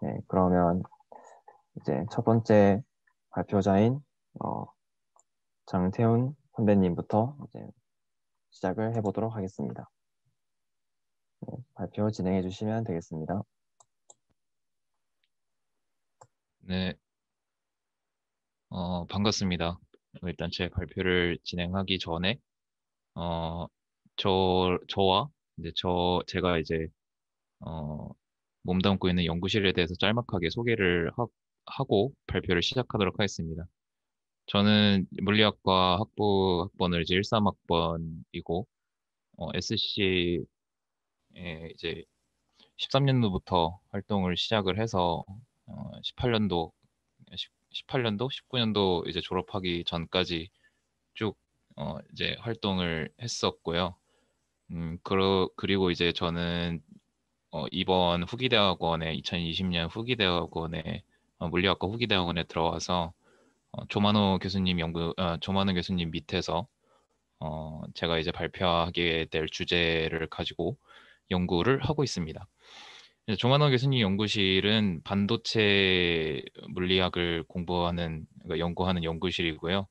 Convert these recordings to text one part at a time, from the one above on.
네, 그러면 이제 첫 번째 발표자인 어, 장태훈 선배님부터 이제 시작을 해보도록 하겠습니다. 네, 발표 진행해 주시면 되겠습니다. 네, 반갑습니다. 일단 제 발표를 진행하기 전에, 어, 저와 이제 제가 이제, 어, 몸담고 있는 연구실에 대해서 짤막하게 소개를 하고 발표를 시작하도록 하겠습니다. 저는 물리학과 학번을 이제 13학번이고, SC에 이제 13년도부터 활동을 시작을 해서, 18년도, 18년도, 19년도 이제 졸업하기 전까지 쭉 이제 활동을 했었고요. 그리고 이제 저는 이번 후기대학원에 2020년 후기대학원에 물리학과 후기대학원에 들어와서 조만호 교수님 밑에서 제가 이제 발표하게 될 주제를 가지고 연구를 하고 있습니다. 이제 조만호 교수님 연구실은 반도체 물리학을 그러니까 연구하는 연구실이고요.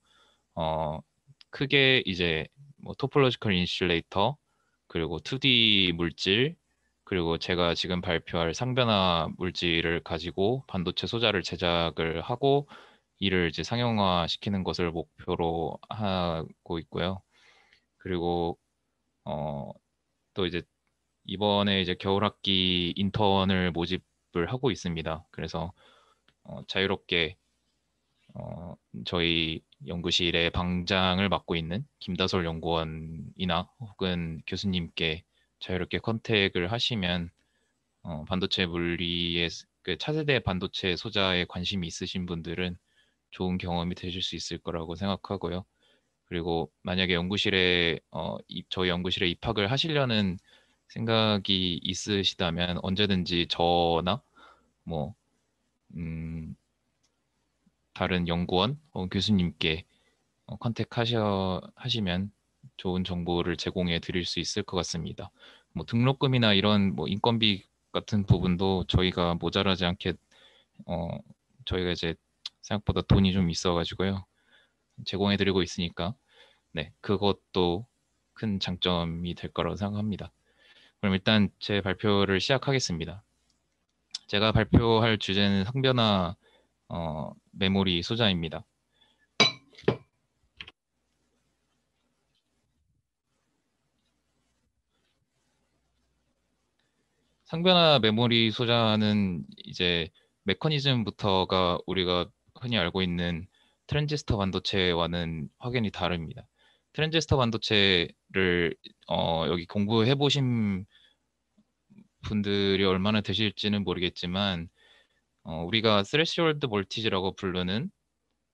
어, 크게 이제 뭐 토폴로지컬 인슐레이터 그리고 2D 물질 그리고 제가 지금 발표할 상변화 물질을 가지고 반도체 소자를 제작을 하고 이를 이제 상용화 시키는 것을 목표로 하고 있고요. 그리고 어, 또 이제 이번에 이제 겨울학기 인턴을 모집을 하고 있습니다. 그래서 자유롭게 어, 저희 연구실의 방장을 맡고 있는 김다솔 연구원이나 혹은 교수님께 자유롭게 컨택을 하시면 반도체 물리의 그 차세대 반도체 소자에 관심이 있으신 분들은 좋은 경험이 되실 수 있을 거라고 생각하고요. 그리고 만약에 저희 연구실에 입학을 하시려는 생각이 있으시다면 언제든지 저나 뭐 음, 다른 연구원 혹은 교수님께 하시면 좋은 정보를 제공해 드릴 수 있을 것 같습니다. 뭐 등록금이나 이런 뭐 인건비 같은 부분도 저희가 모자라지 않게 어, 저희가 이제 생각보다 돈이 좀 있어가지고요. 제공해 드리고 있으니까 네, 그것도 큰 장점이 될 거라고 생각합니다. 그럼 일단 제 발표를 시작하겠습니다. 제가 발표할 주제는 상변화 메모리 소자입니다. 상변화 메모리 소자는 이제 메커니즘부터가 우리가 흔히 알고 있는 트랜지스터 반도체와는 확연히 다릅니다. 트랜지스터 반도체를 여기 공부해 보신 분들이 얼마나 되실지는 모르겠지만 우리가 스레시홀드 볼티지라고 부르는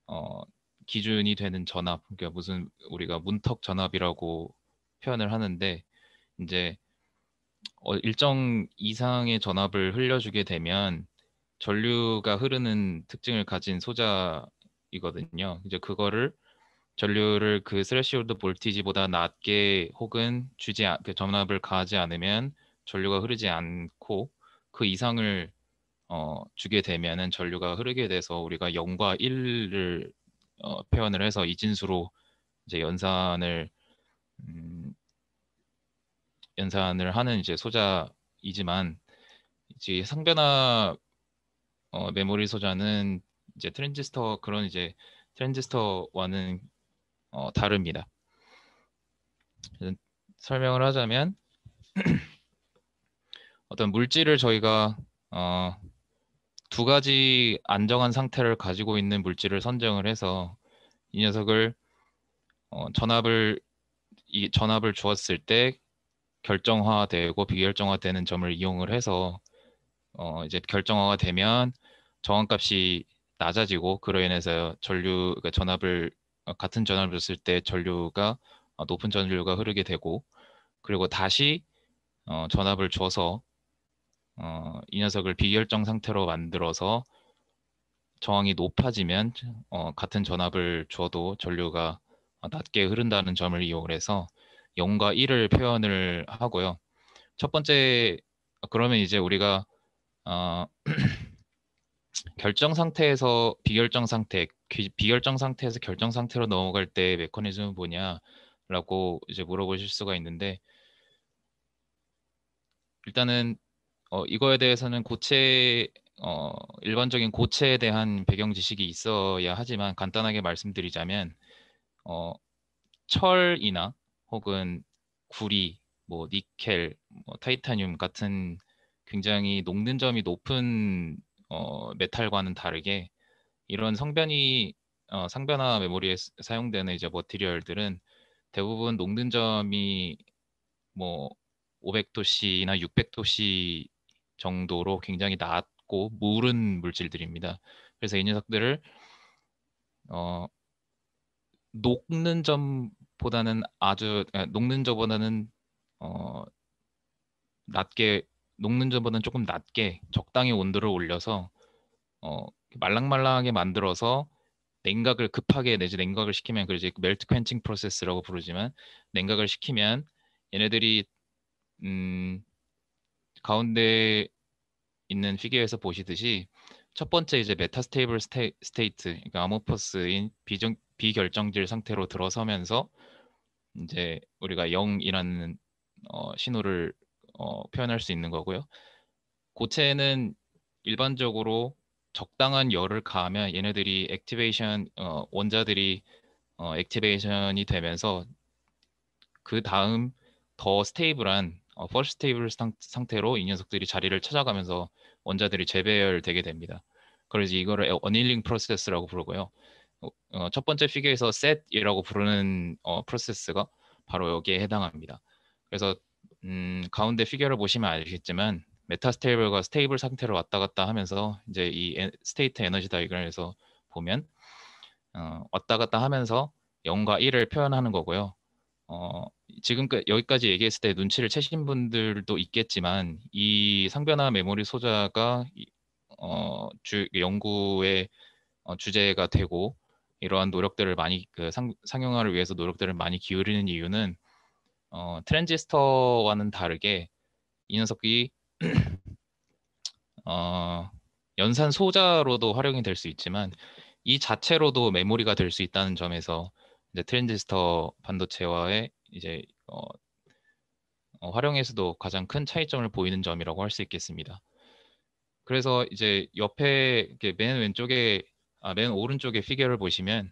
어, 기준이 되는 전압, 그러니까 무슨 우리가 문턱 전압이라고 표현을 하는데 이제 일정 이상의 전압을 흘려주게 되면 전류가 흐르는 특징을 가진 소자이거든요. 이제 전류를 그 스레시홀드 볼티지보다 낮게 혹은 그 전압을 가하지 않으면 전류가 흐르지 않고 그 이상을 주게 되면은 전류가 흐르게 돼서 우리가 0과 1을 표현을 해서 이진수로 이제 음, 연산을 하는 이제 소자이지만 이제 상변화 메모리 소자는 이제 그런 이제 트랜지스터와는 다릅니다. 설명을 하자면 어떤 물질을 저희가 어, 두 가지 안정한 상태를 가지고 있는 물질을 선정을 해서 이 녀석을 전압을 이 전압을 주었을 때 결정화되고 비결정화되는 점을 이용을 해서 이제 결정화가 되면 저항값이 낮아지고 그로 인해서 그러니까 같은 전압을 줬을 때 높은 전류가 흐르게 되고 그리고 다시 전압을 줘서 이 녀석을 비결정 상태로 만들어서 저항이 높아지면 같은 전압을 줘도 전류가 낮게 흐른다는 점을 이용을 해서 0과 1을 표현을 하고요. 첫 번째 그러면 이제 우리가 어, 결정 상태에서 비결정 상태, 비결정 상태에서 결정 상태로 넘어갈 때 메커니즘은 뭐냐라고 이제 물어보실 수가 있는데, 일단은 이거에 대해서는 일반적인 고체에 대한 배경 지식이 있어야 하지만, 간단하게 말씀드리자면 철이나 혹은 구리, 뭐 니켈, 뭐 타이타늄 같은 굉장히 녹는 점이 높은 메탈과는 다르게, 이런 상변화 메모리에 사용되는 이제 머티리얼들은 대부분 녹는 점이 뭐 500도씨나 600도씨 정도로 굉장히 낮고 무른 물질들입니다. 그래서 이 녀석들을 어, 녹는 점보다는 어, 낮게 녹는 점보다는 조금 낮게 적당히 온도를 올려서 어, 말랑말랑하게 만들어서 냉각을 급하게 내지 냉각을 시키면, 그걸 이제 멜트 퀸칭 프로세스라고 부르지만, 냉각을 시키면 얘네들이 음, 가운데 있는 피규어에서 보시듯이 첫 번째 이제 메타스테이블 스테이트, 그러니까 아모퍼스인 비결정질 상태로 들어서면서 이제 우리가 0이라는 신호를 표현할 수 있는 거고요. 고체는 일반적으로 적당한 열을 가하면 얘네들이 원자들이 액티베이션이 되면서 그 다음 더 스테이블한 퍼스트 스테이블 상태로 이 녀석들이 자리를 찾아가면서 원자들이 재배열되게 됩니다. 그래서 이거를 어닐링 프로세스라고 부르고요. 첫 번째 피규어에서 셋이라고 부르는 프로세스가 바로 여기에 해당합니다. 그래서 가운데 피규어를 보시면 알겠지만, 메타스테이블과 스테이블 상태로 왔다 갔다 하면서 이제 이 스테이트 에너지 다이그램에서 보면 왔다 갔다 하면서 0과 1을 표현하는 거고요. 어, 여기까지 얘기했을 때 눈치를 채신 분들도 있겠지만, 이 상변화 메모리 소자가 연구의 주제가 되고, 이러한 노력들을 많이 상용화를 위해서 노력들을 많이 기울이는 이유는 트랜지스터와는 다르게 이 녀석이 어, 연산 소자로도 활용이 될 수 있지만, 이 자체로도 메모리가 될 수 있다는 점에서 이제 트랜지스터 반도체와의 이제 활용에서도 가장 큰 차이점을 보이는 점이라고 할 수 있겠습니다. 그래서 이제 옆에 이렇게 맨 오른쪽에 피규어를 보시면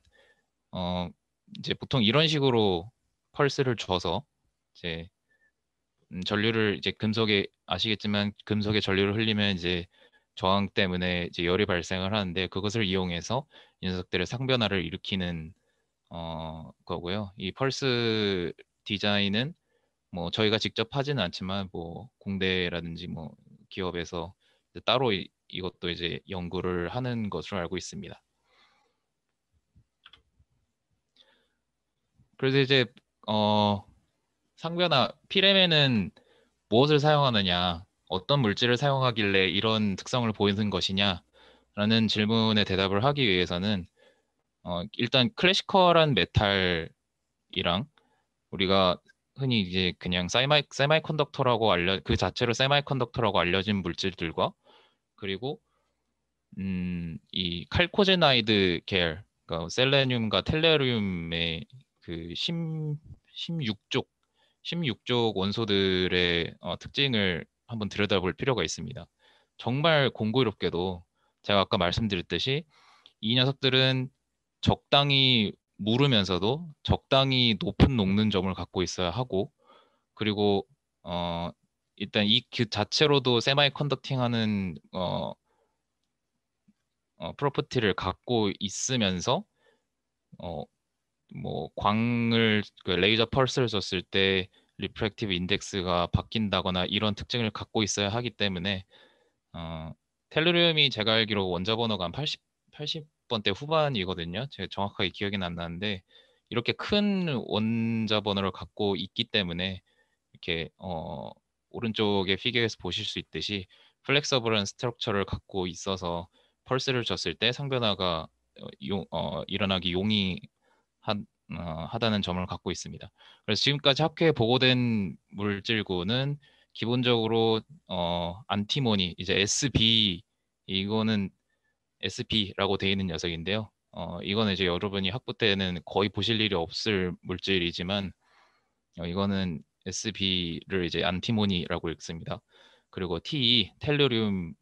어, 이제 보통 이런 식으로 펄스를 줘서 이제 전류를 이제 아시겠지만 금속에 전류를 흘리면 이제 저항 때문에 이제 열이 발생을 하는데, 그것을 이용해서 이 녀석들의 상변화를 일으키는 거고요. 이 펄스 디자인은 뭐 저희가 직접 하지는 않지만, 뭐 공대라든지 뭐 기업에서 따로 이것도 이제 연구를 하는 것으로 알고 있습니다. 그래서 이제 상변화 P램에는 무엇을 사용하느냐, 어떤 물질을 사용하길래 이런 특성을 보이는 것이냐라는 질문에 대답을 하기 위해서는 일단 클래시컬한 메탈이랑 우리가 흔히 이제 그냥 그 자체로 세마이컨덕터라고 알려진 물질들과, 그리고 이 칼코제나이드 계열, 그러니까 셀레늄과 텔레륨의 그 16족 16족 원소들의 특징을 한번 들여다볼 필요가 있습니다. 정말 공교롭게도 제가 아까 말씀드렸듯이 이 녀석들은 적당히 무르면서도 적당히 높은 녹는 점을 갖고 있어야 하고, 그리고 어, 일단 그 자체로도 세마이 컨덕팅하는 프로퍼티를 갖고 있으면서 어, 뭐 그 레이저 펄스를 줬을 때 리프렉티브 인덱스가 바뀐다거나 이런 특징을 갖고 있어야 하기 때문에 텔루리움이 제가 알기로 원자 번호가 한 80번대 후반이거든요. 제가 정확하게 기억이 안 나는데, 이렇게 큰 원자 번호를 갖고 있기 때문에 이렇게 오른쪽에 피규어에서 보실 수 있듯이 플렉서블한 스트럭처를 갖고 있어서 펄스를 줬을 때 상변화가 일어나기 하다는 점을 갖고 있습니다. 그래서 지금까지 학회에 보고된 물질구는 기본적으로 안티모니, 이제 SB, 이거는 SP라고 되어 있는 녀석인데요. 이거는 이제 여러분이 학부 때는 거의 보실 일이 없을 물질이지만 이거는 SB를 이제 안티모니라고 읽습니다. 그리고 Te, 텔루륨,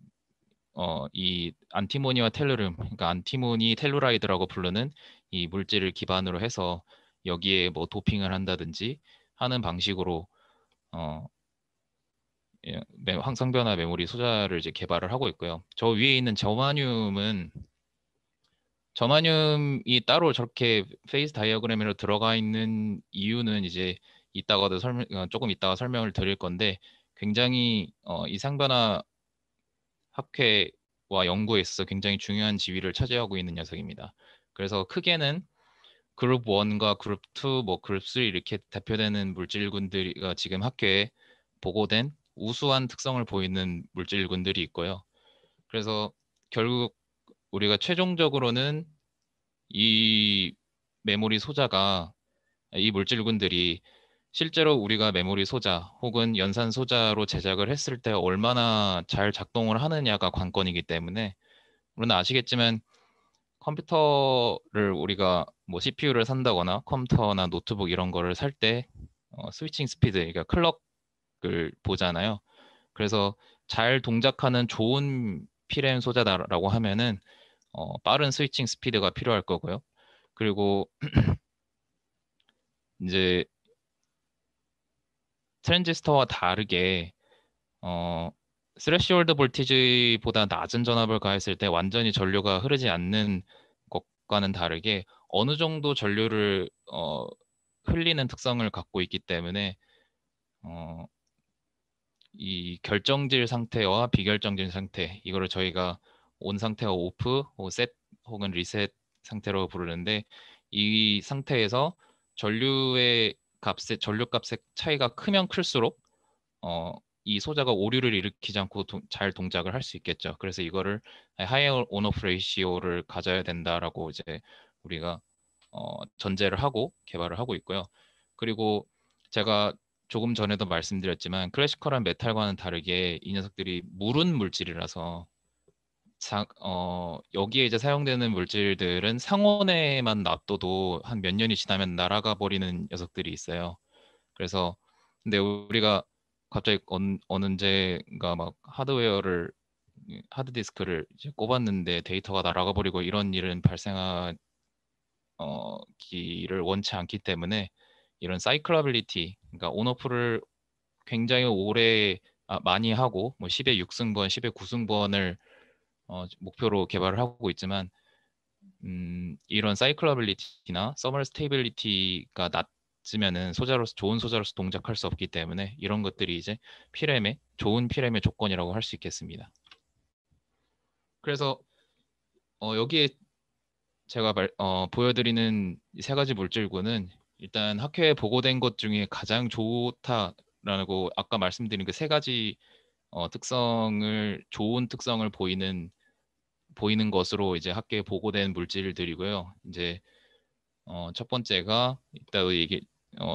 이 안티모니와 텔루륨, 그러니까 안티모니 텔루라이드라고 부르는 이 물질을 기반으로 해서 여기에 뭐 도핑을 한다든지 하는 방식으로 항상변화 메모리 소자를 이제 개발을 하고 있고요. 저 위에 있는 저마늄이 따로 저렇게 페이스 다이어그램으로 들어가 있는 이유는 이제 조금 이따가 설명을 드릴 건데 굉장히 이 상변화 학회와 연구에 있어서 굉장히 중요한 지위를 차지하고 있는 녀석입니다. 그래서 크게는 그룹 1과 그룹 2, 뭐 그룹 3 이렇게 대표되는 물질군들이 지금 학회에 보고된 우수한 특성을 보이는 물질군들이 있고요. 그래서 결국 우리가 최종적으로는 이 메모리 소자가 이 물질군들이 실제로 우리가 메모리 소자 혹은 연산 소자로 제작을 했을 때 얼마나 잘 작동을 하느냐가 관건이기 때문에 물론 아시겠지만 컴퓨터를 우리가 뭐 CPU를 산다거나 컴퓨터나 노트북 이런 거를 살 때 스위칭 스피드, 그러니까 클럭을 보잖아요. 그래서 잘 동작하는 좋은 P램 소자다라고 하면은 빠른 스위칭 스피드가 필요할 거고요. 그리고 이제 트랜지스터와 다르게 스레시홀드 볼티지보다 낮은 전압을 가했을 때 완전히 전류가 흐르지 않는 것과는 다르게 어느 정도 전류를 흘리는 특성을 갖고 있기 때문에 어, 이 결정질 상태와 비결정질 상태, 이거를 저희가 온 상태와 오프, 셋 혹은 리셋 상태로 부르는데 이 상태에서 전류값의 차이가 크면 클수록 이 소자가 오류를 일으키지 않고 잘 동작을 할 수 있겠죠. 그래서 이거를 하이어 온오프 레이시오를 가져야 된다라고 이제 우리가 전제를 하고 개발을 하고 있고요. 그리고 제가 조금 전에도 말씀드렸지만 클래시컬한 메탈과는 다르게 이 녀석들이 무른 물질이라서 여기에 이제 사용되는 물질들은 상온에만 놔둬도 한 몇 년이 지나면 날아가 버리는 녀석들이 있어요. 그래서 근데 우리가 갑자기 언제인가 막 하드디스크를 이제 꼽았는데 데이터가 날아가 버리고 이런 일은 기를 원치 않기 때문에 이런 사이클러빌리티, 그러니까 온오프를 굉장히 오래 많이 하고 뭐 10의 6승번, 10의 9승번을 목표로 개발을 하고 있지만 이런 사이클러빌리티나 서멀 스테이빌리티가 낮으면은 좋은 소자로서 동작할 수 없기 때문에 이런 것들이 이제 좋은 P램의 조건이라고 할 수 있겠습니다. 그래서 여기에 제가 보여드리는 세 가지 물질군은 일단 학회에 보고된 것 중에 가장 좋다라고 아까 말씀드린 그 세 가지 좋은 특성을 보이는 것으로 이제 학계에 보고된 물질들이고요. 이제 첫 번째가 이따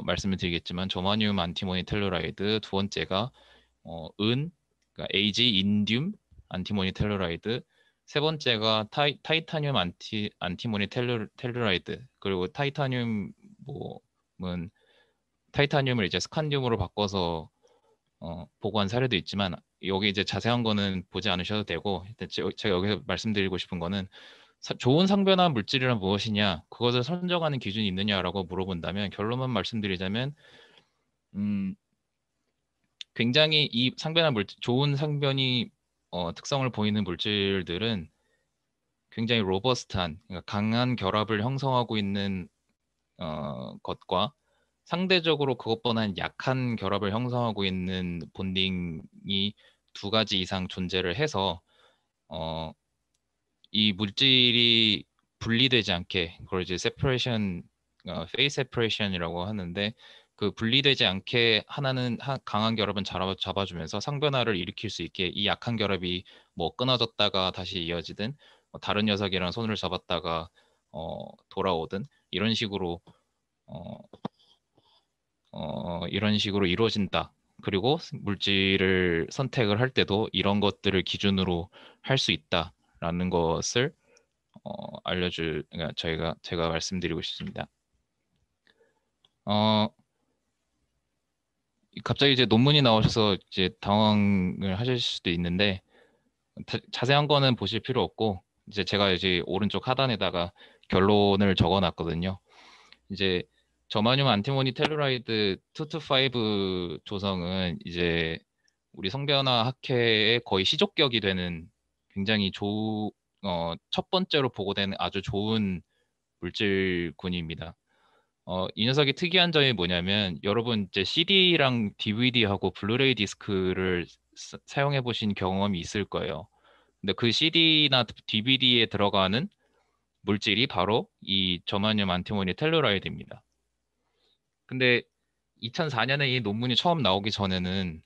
말씀을 드리겠지만 저마늄 안티모니 텔루라이드, 두 번째가 그러니까 AG 인듐 안티모니 텔루라이드, 세 번째가 타이타늄 안티모니 텔루라이드, 그리고 타이타늄은 타이타늄을 이제 스칸듐으로 바꿔서 보고한 사례도 있지만 여기 이제 자세한 거는 보지 않으셔도 되고 일단 제가 여기서 말씀드리고 싶은 거는 좋은 상변화 물질이란 무엇이냐, 그것을 선정하는 기준이 있느냐라고 물어본다면 결론만 말씀드리자면 굉장히 이 좋은 상변이 특성을 보이는 물질들은 굉장히 로버스트한, 그러니까 강한 결합을 형성하고 있는 것과 상대적으로 그것보다는 약한 결합을 형성하고 있는 본딩이 두 가지 이상 존재를 해서 이 물질이 분리되지 않게, 그걸 이제 페이스 세퍼레이션이라고 하는데, 그 분리되지 않게 하나는 강한 결합은 잡아주면서 상변화를 일으킬 수 있게 이 약한 결합이 뭐 끊어졌다가 다시 이어지든 다른 녀석이랑 손을 잡았다가 돌아오든 어, 이런 식으로 이루어진다. 그리고 물질을 선택을 할 때도 이런 것들을 기준으로 할 수 있다. 라는 것을 그러니까 제가 말씀드리고 싶습니다. 갑자기 이제 논문이 나오셔서 이제 당황을 하실 수도 있는데 자세한 거는 보실 필요 없고 이제 제가 이제 오른쪽 하단에다가 결론을 적어놨거든요. 이제 저마늄 안티모니 텔루라이드 2,5 조성은 이제 우리 성변화 학회의 거의 시족격이 되는 굉장히 첫 번째로 보고되는 아주 좋은 물질군입니다. 이 녀석이 특이한 점이 뭐냐면 여러분 이제 CD랑 DVD하고 블루레이 디스크를 사용해 보신 경험이 있을 거예요. 근데 그 CD나 DVD에 들어가는 물질이 바로 이 저마늄 안티모니 텔루라이드입니다. 근데 2004년에 이 논문이 처음 나오기 전에는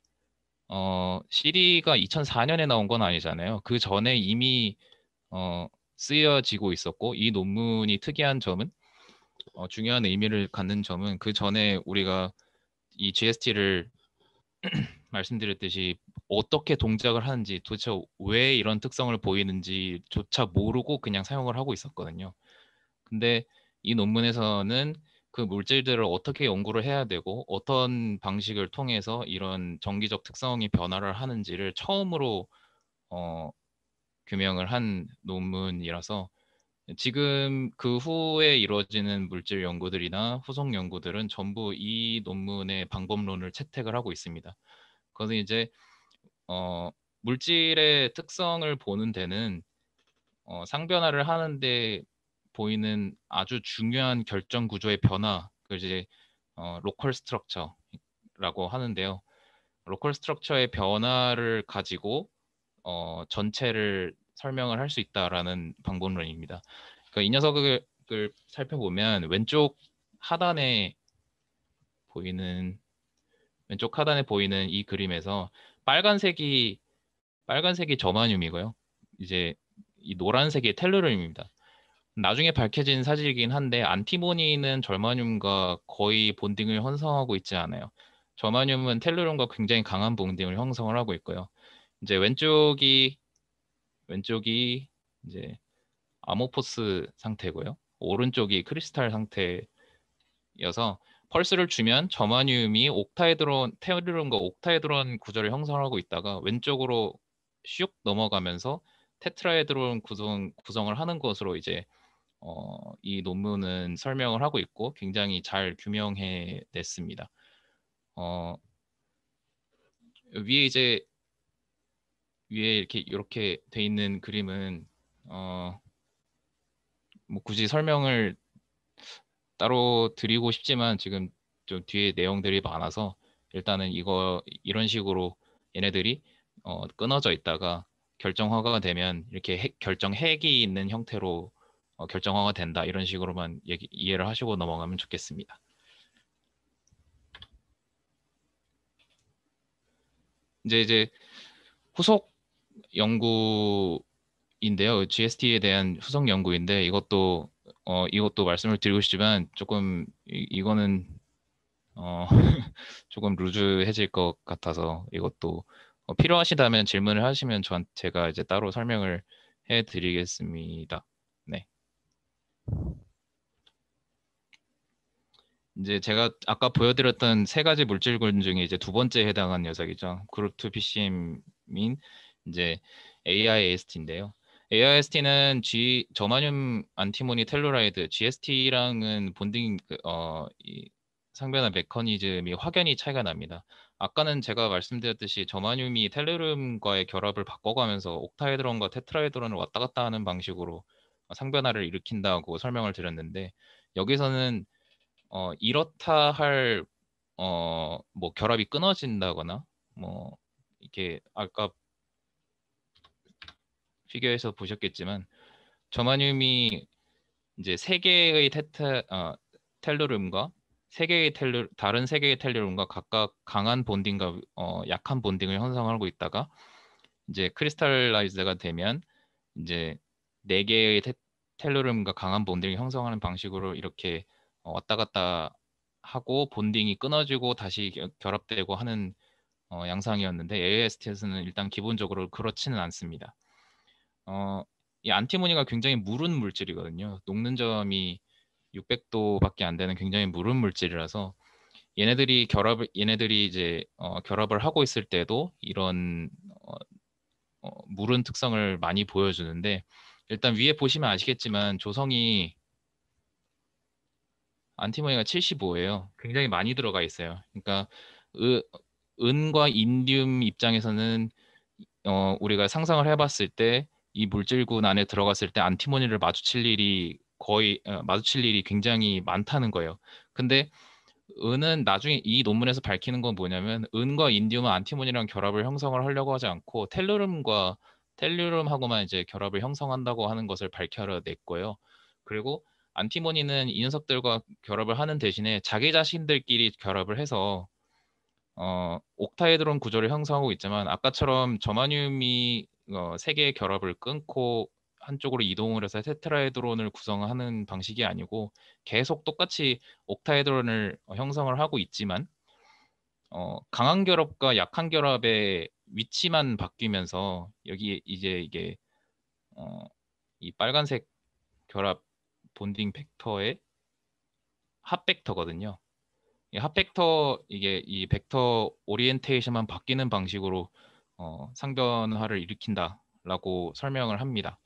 CD가 2004년에 나온 건 아니잖아요. 그 전에 이미 쓰여지고 있었고 이 논문이 특이한 점은 중요한 의미를 갖는 점은 그 전에 우리가 이 GST를 말씀드렸듯이 어떻게 동작을 하는지 도대체 왜 이런 특성을 보이는지조차 모르고 그냥 사용을 하고 있었거든요. 근데 이 논문에서는 그 물질들을 어떻게 연구를 해야 되고 어떤 방식을 통해서 이런 정기적 특성이 변화를 하는지를 처음으로 규명을 한 논문이라서 지금 그 후에 이루어지는 물질 연구들이나 후속 연구들은 전부 이 논문의 방법론을 채택을 하고 있습니다. 그래서 이제 물질의 특성을 보는 데는 상변화를 하는데 보이는 아주 중요한 결정 구조의 변화, 그 이제 로컬 스트럭처라고 하는데요. 로컬 스트럭처의 변화를 가지고 전체를 설명을 할 수 있다라는 방법론입니다. 그러니까 이 녀석을 살펴보면 하단에 보이는 왼쪽 하단에 보이는 이 그림에서 빨간색이 저마늄이고요. 이제 이 노란색이 텔루륨입니다. 나중에 밝혀진 사실이긴 한데 안티모니는 절마늄과 거의 본딩을 형성하고 있지 않아요. 저마늄은 텔루륨과 굉장히 강한 본딩을 형성을 하고 있고요. 이제 왼쪽이 이제 아모포스 상태고요. 오른쪽이 크리스탈 상태여서 펄스를 주면 저마늄이 텔루륨과 옥타헤드론 구조를 형성하고 있다가 왼쪽으로 슉 넘어가면서 테트라헤드론 구성을 하는 것으로 이제 이 논문은 설명을 하고 있고 굉장히 잘 규명해 냈습니다. 위에 이제 위에 이렇게 돼 있는 그림은 뭐 굳이 설명을 따로 드리고 싶지만 지금 좀 뒤에 내용들이 많아서 일단은 이런 식으로 얘네들이 끊어져 있다가 결정화가 되면 이렇게 결정핵이 있는 형태로 결정화가 된다 이런 식으로만 이해를 하시고 넘어가면 좋겠습니다. 이제 후속 연구인데요. GST에 대한 후속 연구인데 이것도 말씀을 드리고 싶지만 조금 이거는 조금 루즈해질 것 같아서 이것도 필요하시다면 질문을 하시면 제가 이제 따로 설명을 해드리겠습니다. 네. 이제 제가 아까 보여드렸던 세 가지 물질군 중에 이제 두 번째에 해당한 녀석이죠. 그룹 2 PCM인 이제 AIST인데요. AIST는 저마늄 안티모니 텔루라이드 GST랑은 본딩 이 상변화 메커니즘이 확연히 차이가 납니다. 아까는 제가 말씀드렸듯이 저마늄이 텔루륨과의 결합을 바꿔가면서 옥타헤드론과 테트라헤드론을 왔다 갔다 하는 방식으로 상변화를 일으킨다고 설명을 드렸는데 여기서는 이렇다 할 뭐 결합이 끊어진다거나 뭐 이렇게 아까 피겨에서 보셨겠지만 저마늄이 이제 세 개의 텔루륨과 다른 세 개의 텔루륨과 각각 강한 본딩과 약한 본딩을 형성하고 있다가 이제 크리스탈라이즈가 되면 이제 네 개의 텔루륨과 강한 본딩을 형성하는 방식으로 이렇게 왔다 갔다 하고 본딩이 끊어지고 다시 결합되고 하는 양상이었는데 AIST에서는 일단 기본적으로 그렇지는 않습니다. 이 안티모니가 굉장히 무른 물질이거든요. 녹는 점이 600도밖에 안 되는 굉장히 무른 물질이라서 얘네들이 이제 결합을 하고 있을 때도 이런 무른 특성을 많이 보여주는데, 일단 위에 보시면 아시겠지만 조성이 안티모니가 75예요. 굉장히 많이 들어가 있어요. 그러니까 은과 인듐 입장에서는 우리가 상상을 해봤을 때 이 물질군 안에 들어갔을 때 안티모니를 마주칠 일이 굉장히 많다는 거예요. 근데 은은 나중에 이 논문에서 밝히는 건 뭐냐면, 은과 인디움은 안티모니랑 결합을 형성을 하려고 하지 않고 텔루lum과 텔루lum하고만 이제 결합을 형성한다고 하는 것을 밝혀냈고요. 그리고 안티모니는 이 녀석들과 결합을 하는 대신에 자기 자신들끼리 결합을 해서 옥타헤드론 구조를 형성하고 있지만, 아까처럼 저마늄이 세 개의 결합을 끊고 한쪽으로 이동을 해서 테트라헤드론을 구성하는 방식이 아니고 계속 똑같이 옥타헤드론을 형성을 하고 있지만, 강한 결합과 약한 결합의 위치만 바뀌면서 여기 이제 이게 이 빨간색 결합 본딩 벡터의 합 벡터거든요. 이 핫벡터, 이게 이 벡터 오리엔테이션만 바뀌는 방식으로 상변화를 일으킨다라고 설명을 합니다.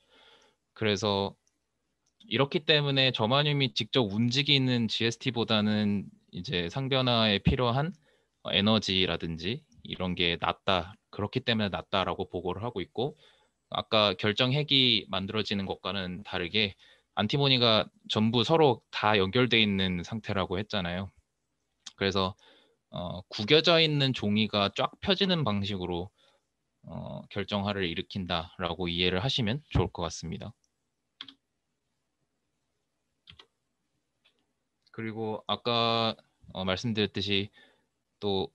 그래서 이렇기 때문에 저마늄이 직접 움직이는 GST보다는 이제 상변화에 필요한 에너지라든지 이런 게 낮다. 그렇기 때문에 낮다라고 보고를 하고 있고, 아까 결정핵이 만들어지는 것과는 다르게 안티모니가 전부 서로 다 연결돼 있는 상태라고 했잖아요. 그래서 구겨져 있는 종이가 쫙 펴지는 방식으로 결정화를 일으킨다라고 이해를 하시면 좋을 것 같습니다. 그리고 아까 말씀드렸듯이 또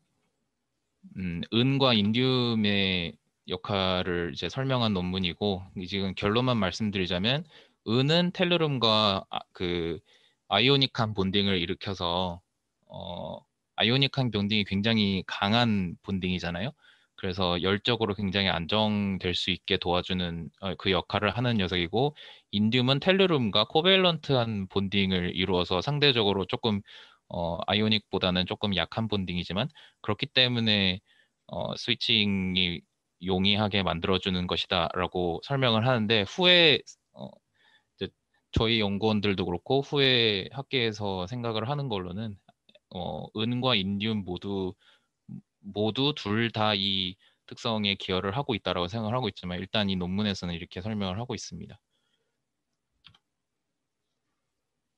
은과 인듐의 역할을 이제 설명한 논문이고, 지금 결론만 말씀드리자면 은은 텔루lum과 그 아이오닉한 본딩을 일으켜서 아이오닉한 본딩이 굉장히 강한 본딩이잖아요. 그래서 열적으로 굉장히 안정될 수 있게 도와주는 그 역할을 하는 녀석이고, 인듐은 텔루lum과 코밸런트한 본딩을 이루어서 상대적으로 조금 아이오닉보다는 조금 약한 본딩이지만, 그렇기 때문에 스위칭이 용이하게 만들어주는 것이다라고 설명을 하는데, 후에 이제 저희 연구원들도 그렇고 후에 학계에서 생각을 하는 걸로는 은과 인듐 모두 둘 다 이 특성에 기여를 하고 있다라고 생각을 하고 있지만, 일단 이 논문에서는 이렇게 설명을 하고 있습니다.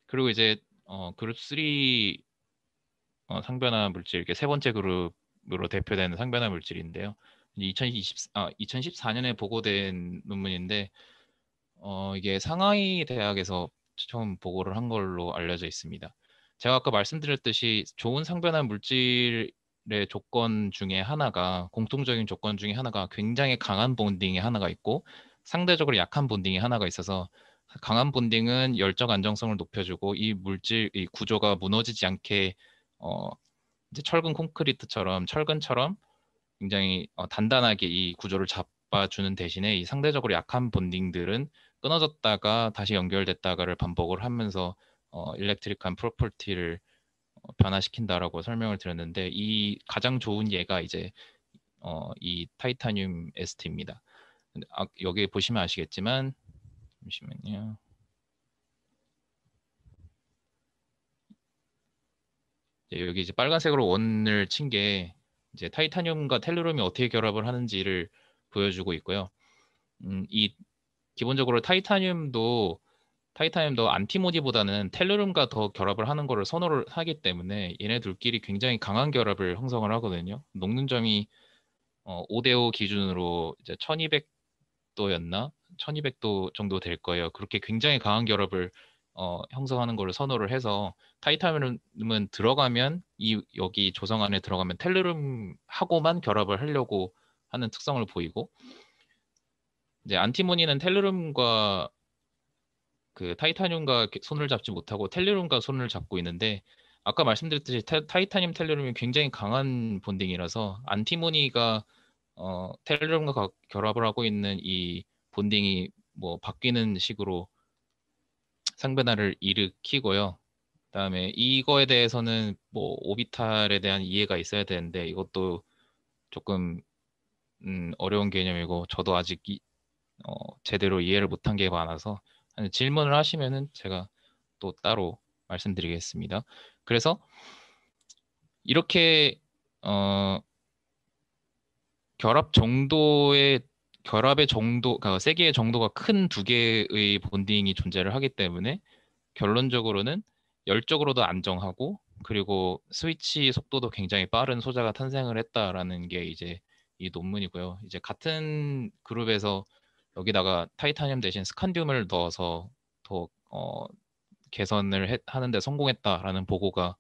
그리고 이제 그룹 3 상변화 물질, 이렇게 세 번째 그룹으로 대표되는 상변화 물질인데요. 2014년에 보고된 논문인데, 이게 상하이 대학에서 처음 보고를 한 걸로 알려져 있습니다. 제가 아까 말씀드렸듯이 좋은 상변화 물질의 조건 중에 하나가, 공통적인 조건 중에 하나가 굉장히 강한 본딩이 하나가 있고 상대적으로 약한 본딩이 하나가 있어서, 강한 본딩은 열적 안정성을 높여주고 이 구조가 무너지지 않게 이제 철근처럼 굉장히 단단하게 이 구조를 잡아주는 대신에, 이 상대적으로 약한 본딩들은 끊어졌다가 다시 연결됐다가를 반복을 하면서 일렉트릭한 프로퍼티를 변화시킨다라고 설명을 드렸는데, 이 가장 좋은 예가 이제 이 타이타늄 ST입니다. 여기 보시면 아시겠지만, 잠시만요. 여기 이제 빨간색으로 원을 친 게 이제 타이타늄과 텔루lum이 어떻게 결합을 하는지를 보여주고 있고요. 이 기본적으로 타이타늄도 안티모니보다는 텔루lum과 더 결합을 하는 것을 선호를 하기 때문에 얘네들끼리 굉장히 강한 결합을 형성을 하거든요. 녹는 점이 5대5 기준으로 이제 1200도였나? 1200도 정도 될 거예요. 그렇게 굉장히 강한 결합을 형성하는 것을 선호를 해서, 타이타늄은 들어가면 여기 조성 안에 들어가면 텔루lum하고만 결합을 하려고 하는 특성을 보이고, 이제 안티모니는 텔루lum과 그 타이타늄과 손을 잡지 못하고 텔루lum과 손을 잡고 있는데, 아까 말씀드렸듯이 타이타늄 텔루lum이 굉장히 강한 본딩이라서 안티모니가 텔루lum과 결합을 하고 있는 이 본딩이 뭐 바뀌는 식으로 상변화를 일으키고요. 그다음에 이거에 대해서는 뭐 오비탈에 대한 이해가 있어야 되는데 이것도 조금 어려운 개념이고 저도 아직 제대로 이해를 못한 게 많아서 질문을 하시면은 제가 또 따로 말씀드리겠습니다. 그래서 이렇게 결합의 정도, 그러니까 세기의 정도가 큰 두 개의 본딩이 존재를 하기 때문에 결론적으로는 열적으로도 안정하고 그리고 스위치 속도도 굉장히 빠른 소자가 탄생을 했다라는 게 이제 이 논문이고요. 이제 같은 그룹에서 여기다가 타이타늄 대신 스칸듐을 넣어서 더 개선을 하는데 성공했다라는 보고가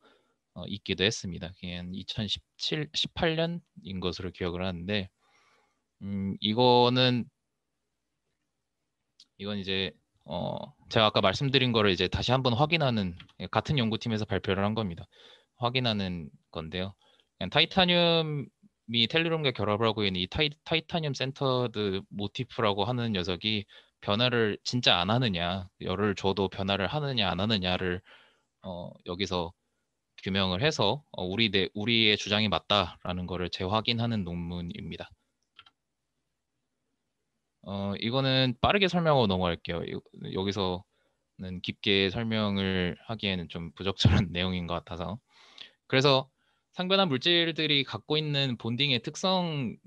있기도 했습니다. 그냥 2017, 18년인 것으로 기억을 하는데 이건 이제 제가 아까 말씀드린 거를 이제 다시 한번 확인하는 같은 연구팀에서 발표를 한 겁니다. 확인하는 건데요. 그냥 타이타늄이 텔레룸과 결합을 하고 있는 이 타이타늄 센터드 모티프라고 하는 녀석이 변화를 진짜 안 하느냐, 열을 줘도 변화를 하느냐 안 하느냐를 여기서 규명을 해서 우리의 주장이 맞다라는 거를 재확인하는 논문입니다. 이거는 빠르게 설명하고 넘어갈게요. 여기서는 깊게 설명을 하기에는 좀 부적절한 내용인 것 같아서. 그래서 상변화 물질들이 갖고 있는 본딩의 특성을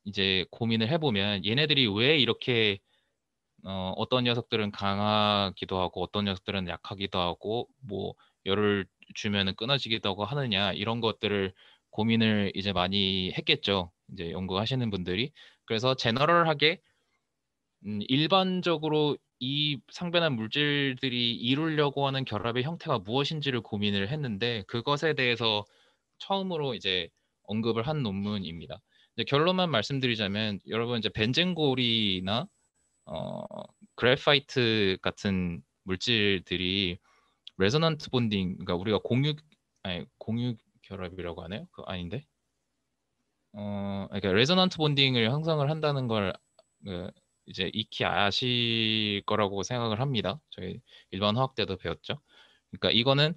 이제 고민을 해보면 얘네들이 왜 이렇게 어떤 녀석들은 강하기도 하고 어떤 녀석들은 약하기도 하고 뭐 열을 주면은 끊어지기도 하고 하느냐 이런 것들을 고민을 이제 많이 했겠죠. 이제 연구하시는 분들이. 그래서 제너럴하게 일반적으로 이 상변한 물질들이 이루려고 하는 결합의 형태가 무엇인지를 고민을 했는데 그것에 대해서 처음으로 이제 언급을 한 논문입니다. 이제 결론만 말씀드리자면 여러분 이제 벤젠골이나 그래파이트 같은 물질들이 레소넌트 본딩, 그러니까 우리가 공유 결합이라고 하나요? 아닌데? 그러니까 레소넌트 본딩을 형성을 한다는 걸 이제 익히 아실 거라고 생각을 합니다. 저희 일반 화학 때도 배웠죠. 그러니까 이거는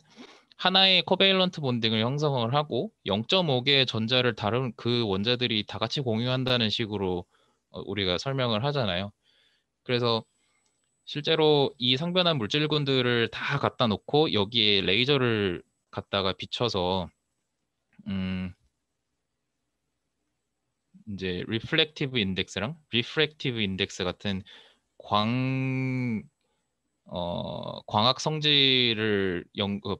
하나의 코베일런트 본딩을 형성을 하고 0.5개의 전자를 다른 그 원자들이 다 같이 공유한다는 식으로 우리가 설명을 하잖아요. 그래서 실제로 이 상변한 물질군들을 다 갖다 놓고 여기에 레이저를 갖다가 비춰서 이제 리플렉티브 인덱스랑 리프렉티브 인덱스 같은 광학 성질을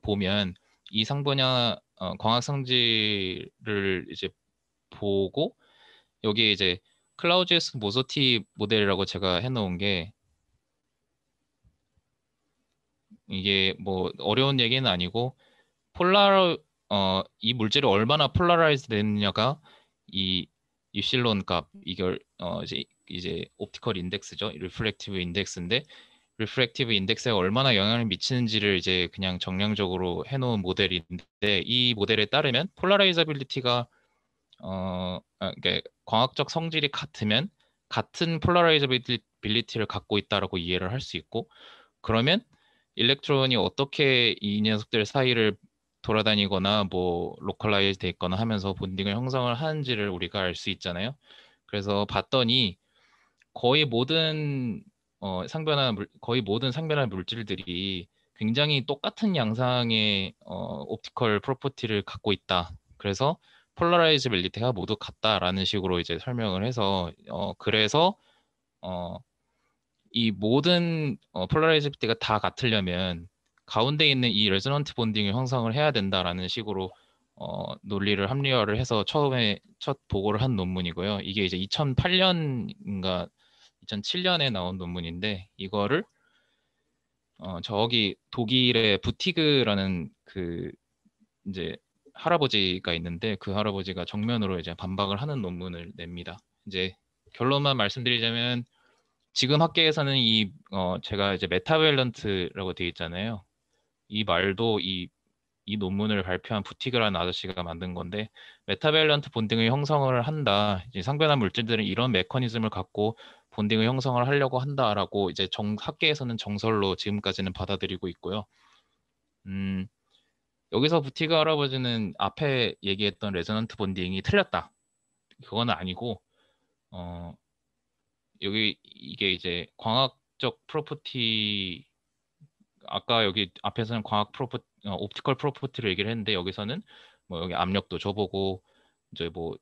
보면 이 상분야 광학 성질을 이제 보고 여기에 이제 클라우지우스 모소티 모델이라고 제가 해놓은 게 이게 뭐 어려운 얘기는 아니고 이 물질이 얼마나 폴라라이즈 되느냐가 이 유실론 값 이걸 이제 옵티컬 인덱스죠. 리프렉티브 인덱스인데 리프렉티브 인덱스에 얼마나 영향을 미치는지를 이제 그냥 정량적으로 해놓은 모델인데 이 모델에 따르면 폴라라이저빌리티가 그러니까 광학적 성질이 같으면 같은 폴라라이저빌리티를 갖고 있다라고 이해를 할 수 있고 그러면 일렉트론이 어떻게 이 녀석들 사이를 돌아다니거나 뭐 로컬라이즈 돼 있거나 하면서 본딩을 형성을 하는지를 우리가 알 수 있잖아요. 그래서 봤더니 거의 모든 거의 모든 상변화 물질들이 굉장히 똑같은 양상의 옵티컬 프로퍼티를 갖고 있다. 그래서 폴라라이즈빌리티가 모두 같다라는 식으로 이제 설명을 해서 그래서 이 모든 폴라라이즈빌리티가 다 같으려면 가운데 있는 이 레조넌트 본딩을 형성을 해야 된다라는 식으로 논리를 합리화를 해서 처음에 첫 보고를 한 논문이고요. 이게 이제 2008년인가 2007년에 나온 논문인데 이거를 저기 독일의 부티그라는 그 이제 할아버지가 있는데 그 할아버지가 정면으로 이제 반박을 하는 논문을 냅니다. 이제 결론만 말씀드리자면 지금 학계에서는 제가 이제 메타밸런트라고 되어 있잖아요. 이 말도 이 이 논문을 발표한 부티그라는 아저씨가 만든 건데 메타밸런트 본딩을 형성을 한다. 이제 상변한 물질들은 이런 메커니즘을 갖고 본딩을 형성을 하려고 한다라고 이제 학계에서는 정설로 지금까지는 받아들이고 있고요. 여기서 부티그 할아버지는 앞에 얘기했던 레저넌트 본딩이 틀렸다. 그건 아니고 여기 이게 이제 광학적 프로퍼티 아까 여기 앞에서는 옵티컬 프로퍼티를 얘기를 했는데 여기서는 뭐 여기 압력도 줘보고 이제 뭐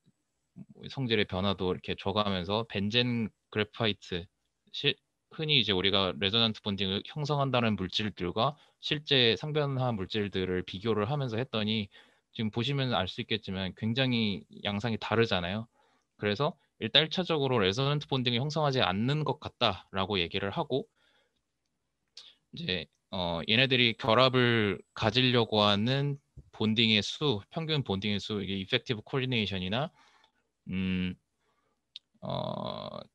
성질의 변화도 이렇게 줘가면서 벤젠 그래파이트 흔히 이제 우리가 레저넌트 본딩을 형성한다는 물질들과 실제 상변한 물질들을 비교를 하면서 했더니 지금 보시면 알 수 있겠지만 굉장히 양상이 다르잖아요. 그래서 일단 1차적으로 레저넌트 본딩을 형성하지 않는 것 같다라고 얘기를 하고 이제 얘네들이 결합을 가지려고 하는 본딩의 수, 평균 본딩의 수, 이게 이펙티브 코디네이션이나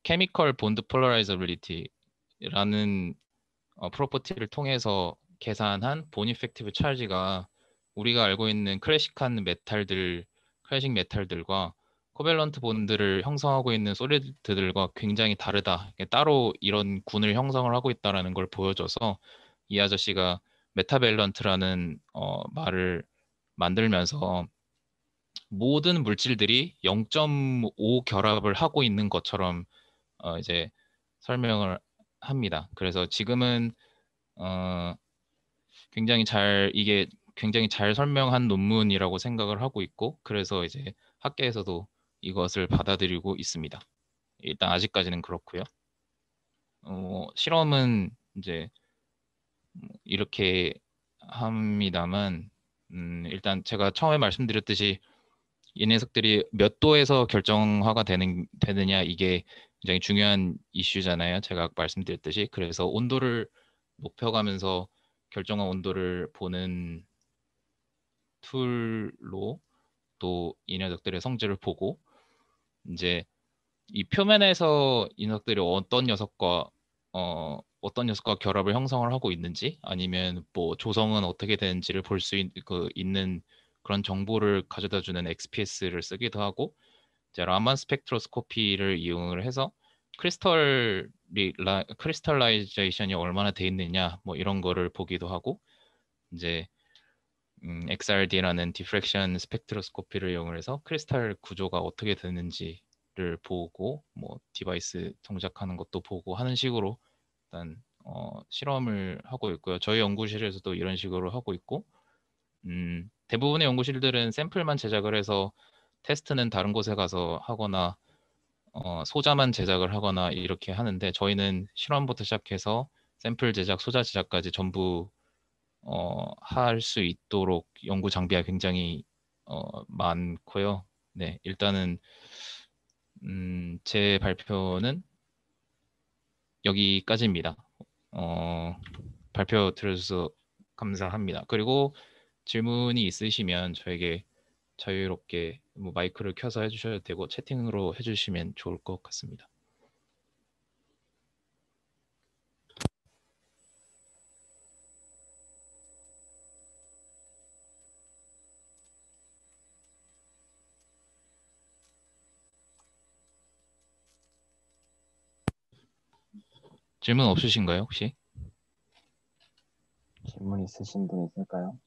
케미컬 본드 폴러라이저빌리티라는 프로퍼티를 통해서 계산한 본 이펙티브 찰지가 우리가 알고 있는 클래식 메탈들과 코밸런트 본드를 형성하고 있는 솔리드들과 굉장히 다르다. 따로 이런 군을 형성을 하고 있다는 걸 보여줘서 이 아저씨가 메타밸런트라는 말을 만들면서 모든 물질들이 0.5 결합을 하고 있는 것처럼 이제 설명을 합니다. 그래서 지금은 어, 이게 굉장히 잘 설명한 논문이라고 생각을 하고 있고, 그래서 이제 학계에서도 이것을 받아들이고 있습니다. 일단 아직까지는 그렇고요. 실험은 이제 이렇게 합니다만, 일단 제가 처음에 말씀드렸듯이 이 녀석들이 몇 도에서 결정화가 되느냐 이게 굉장히 중요한 이슈잖아요. 제가 말씀드렸듯이. 그래서 온도를 높여가면서 결정화 온도를 보는 툴로 또 이 녀석들의 성질을 보고 이제 이 표면에서 이 녀석들이 어떤 녀석과 결합을 형성을 하고 있는지 아니면 뭐 조성은 어떻게 되는지를 볼 수 있는 그런 정보를 가져다주는 XPS를 쓰기도 하고 이제 라만 스펙트로스코피를 이용을 해서 크리스탈라이제이션이 얼마나 돼 있느냐 뭐 이런 거를 보기도 하고 이제 XRD라는 디프렉션 스펙트로스코피를 이용해서 크리스탈 구조가 어떻게 되는지를 보고 뭐 디바이스 동작하는 것도 보고 하는 식으로 일단 실험을 하고 있고요. 저희 연구실에서도 이런 식으로 하고 있고 대부분의 연구실들은 샘플만 제작을 해서 테스트는 다른 곳에 가서 하거나 소자만 제작을 하거나 이렇게 하는데 저희는 실험부터 시작해서 샘플 제작, 소자 제작까지 전부 할 수 있도록 연구 장비가 굉장히 많고요. 네, 일단은 제 발표는 여기까지입니다. 발표 들어주셔서 감사합니다. 그리고 질문이 있으시면 저에게 자유롭게 뭐 마이크를 켜서 해주셔도 되고 채팅으로 해주시면 좋을 것 같습니다. 질문 없으신가요, 혹시? 질문 있으신 분 있을까요?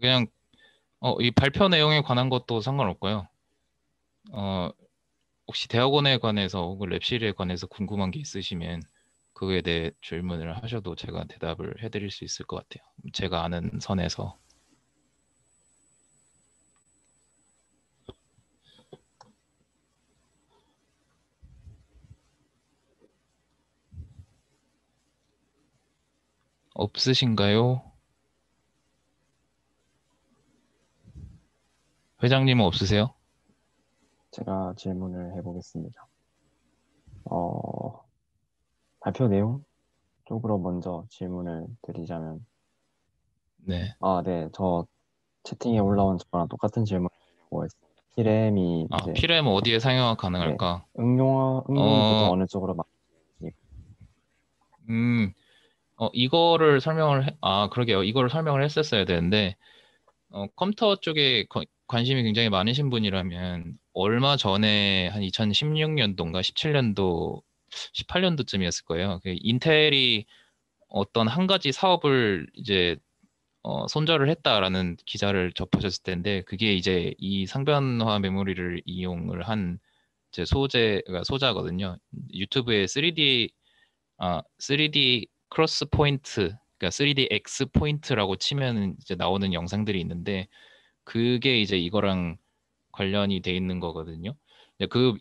그냥 이 발표 내용에 관한 것도 상관없고요. 혹시 대학원에 관해서 혹은 랩실에 관해서 궁금한 게 있으시면 그거에 대해 질문을 하셔도 제가 대답을 해드릴 수 있을 것 같아요. 제가 아는 선에서. 없으신가요? 회장님은 없으세요? 제가 질문을 해보겠습니다. 발표 내용 쪽으로 먼저 질문을 드리자면, 네. 네, 저 채팅에 올라온 저랑 똑같은 질문을 하려고 했습니다. T램이 이제, PRAM 어디에 사용이 네, 가능할까? 응용이 보통 어, 어느 쪽으로 많이, 음, 이거를 그러게요. 이거를 설명을 했었어야 되는데, 컴퓨터 쪽에 관심이 굉장히 많으신 분이라면, 얼마 전에 한 2016년도인가 17년도, 18년도쯤이었을 거예요. 인텔이 어떤 한 가지 사업을 이제 손절을 했다라는 기사를 접하셨을 텐데, 그게 이제 이 상변화 메모리를 이용을 한 이제 소자거든요. 유튜브에 3D 크로스 포인트, 그러니까 3D X 포인트라고 치면 이제 나오는 영상들이 있는데, 그게 이제 이거랑 관련이 돼 있는 거거든요.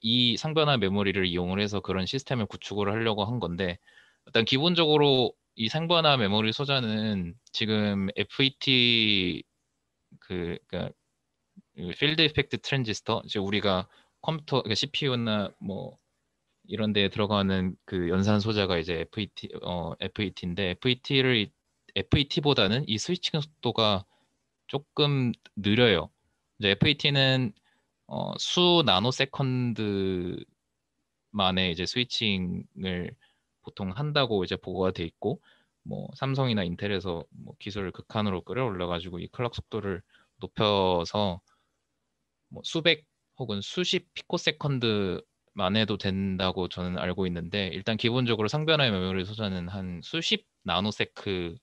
이 상변화 메모리를 이용을 해서 그런 시스템을 구축을 하려고 한 건데, 일단 기본적으로 이 상변화 메모리 소자는 지금 FET 그러니까 필드 이펙트 트랜지스터, 이제 우리가 컴퓨터, 그러니까 CPU나 뭐 이런 데에 들어가는 그 연산 소자가 이제 FET인데, FET보다는 이 스위칭 속도가 조금 느려요. 이제 FET는 수 나노 세컨드 만에 이제 스위칭을 보통 한다고 이제 보고가 돼 있고, 뭐 삼성이나 인텔에서 뭐 기술을 극한으로 끌어올려 가지고 이 클럭 속도를 높여서 뭐 수백 혹은 수십 피코세컨드만 해도 된다고 저는 알고 있는데, 일단 기본적으로 상변화의 메모리 소자는 한 수십 나노세크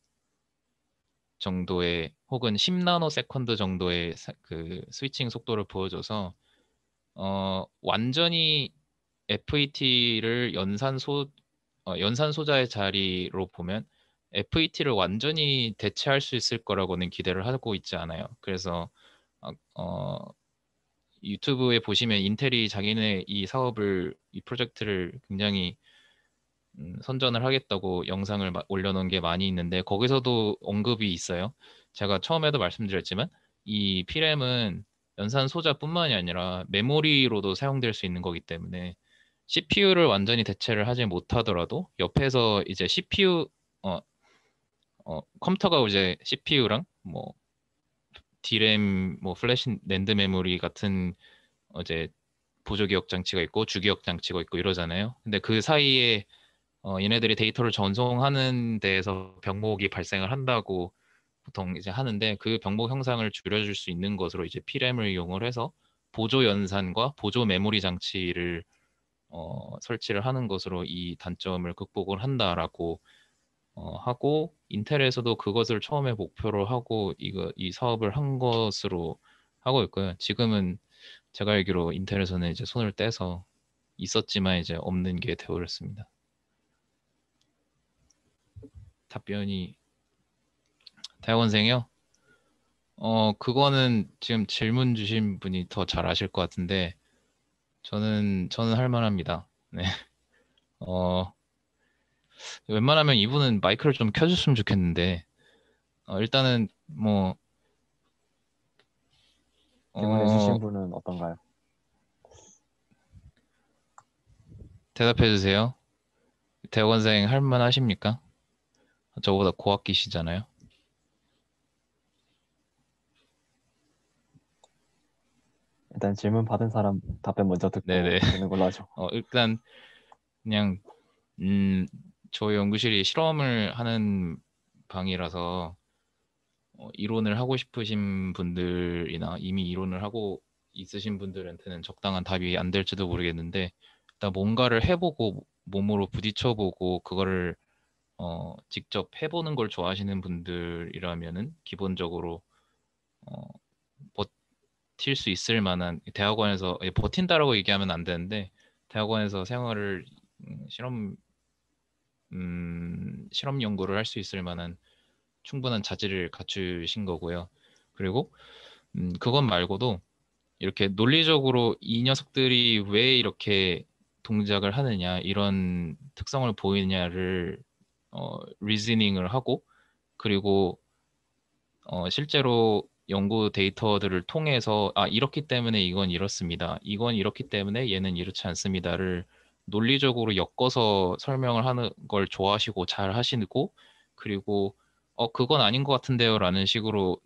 정도의 혹은 10나노세컨드 정도의 그 스위칭 속도를 보여줘서 완전히 FET를 연산 소자의 자리로 보면 FET를 완전히 대체할 수 있을 거라고는 기대를 하고 있지 않아요. 그래서 어, 어, 유튜브에 보시면 인텔이 자기네 이 프로젝트를 굉장히 선전을 하겠다고 영상을 올려놓은 게 많이 있는데, 거기서도 언급이 있어요. 제가 처음에도 말씀드렸지만 이 P램은 연산 소자뿐만이 아니라 메모리로도 사용될 수 있는 거기 때문에 CPU를 완전히 대체를 하지 못하더라도 옆에서 이제 컴퓨터가 이제 CPU랑 뭐 D램, 뭐 플래시 낸드 메모리 같은 이제 보조기억 장치가 있고 주기억 장치가 있고 이러잖아요. 근데 그 사이에 얘네들이 데이터를 전송하는 데에서 병목이 발생을 한다고 보통 이제 하는데, 그 병목 형상을 줄여줄 수 있는 것으로 이제 P램을 이용을 해서 보조 연산과 보조 메모리 장치를 설치를 하는 것으로 이 단점을 극복을 한다라고 하고, 인텔에서도 그것을 처음에 목표로 하고 이 사업을 한 것으로 하고 있고요. 지금은 제가 알기로 인텔에서는 이제 손을 떼서 있었지만 이제 없는 게 되어버렸습니다. 답변이 대학원생이요? 그거는 지금 질문 주신 분이 더 잘 아실 것 같은데, 저는 할 만합니다. 네. 어, 웬만하면 이분은 마이크를 좀 켜줬으면 좋겠는데, 일단은 뭐, 질문해 어, 주신 분은 어떤가요? 대답해 주세요. 대학원생 할 만하십니까? 저보다 고학기시잖아요. 일단 질문 받은 사람 답변 먼저 듣고 네네. 되는 걸로 하죠. 일단 그냥 음, 저희 연구실이 실험을 하는 방이라서 이론을 하고 싶으신 분들이나 이미 이론을 하고 있으신 분들한테는 적당한 답이 안 될지도 모르겠는데, 일단 뭔가를 해보고 몸으로 부딪혀보고 그거를 직접 해보는 걸 좋아하시는 분들이라면은 기본적으로 어, 버틸 수 있을 만한, 대학원에서 버틴다라고 얘기하면 안 되는데, 대학원에서 생활을 실험 연구를 할 수 있을 만한 충분한 자질을 갖추신 거고요. 그리고 그것 말고도 이렇게 논리적으로 이 녀석들이 왜 이렇게 동작을 하느냐, 이런 특성을 보이느냐를 리즈닝을 하고, 그리고 실제로 연구 데이터들을 통해서 이렇기 때문에 이건 이렇습니다. 이건 이렇기 때문에 얘는 이렇지 않습니다를 논리적으로 엮어서 설명을 하는 걸 좋아하시고 잘 하시고, 그리고 그건 아닌 것 같은데요라는 식으로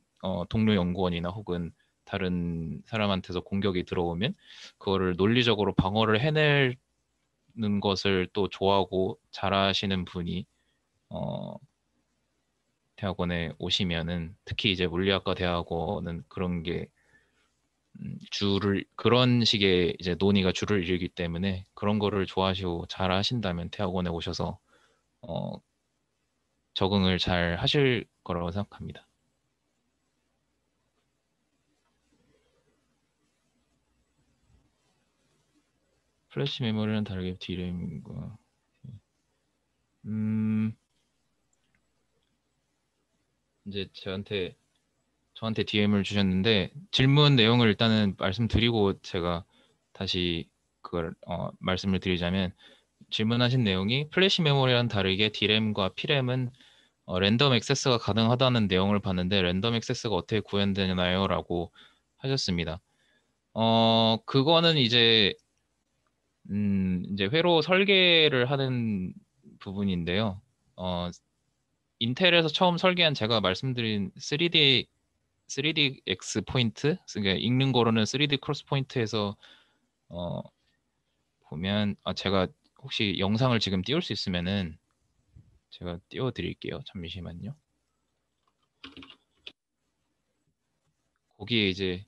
동료 연구원이나 혹은 다른 사람한테서 공격이 들어오면 그거를 논리적으로 방어를 해내는 것을 또 좋아하고 잘하시는 분이 어, 대학원에 오시면은 특히 이제 물리학과 대학원은 그런 게 그런 식의 이제 논의가 주를 이루기 때문에 그런 거를 좋아하시고 잘 하신다면 대학원에 오셔서 어, 적응을 잘 하실 거라고 생각합니다. 플래시 메모리랑 다르게 D램과 이제 저한테 DM을 주셨는데 질문 내용을 일단은 말씀드리고 제가 다시 그걸 말씀을 드리자면 질문하신 내용이 플래시 메모리랑 다르게 D램과 P램은 랜덤 액세스가 가능하다는 내용을 봤는데 랜덤 액세스가 어떻게 구현되나요? 라고 하셨습니다. 그거는 이제 회로 설계를 하는 부분인데요. 어, 인텔에서 처음 설계한 제가 말씀드린 3DX 포인트, 그러니까 읽는 거로는 3D 크로스 포인트에서 어, 보면 제가 혹시 영상을 지금 띄울 수 있으면은 제가 띄워드릴게요. 잠시만요. 거기에 이제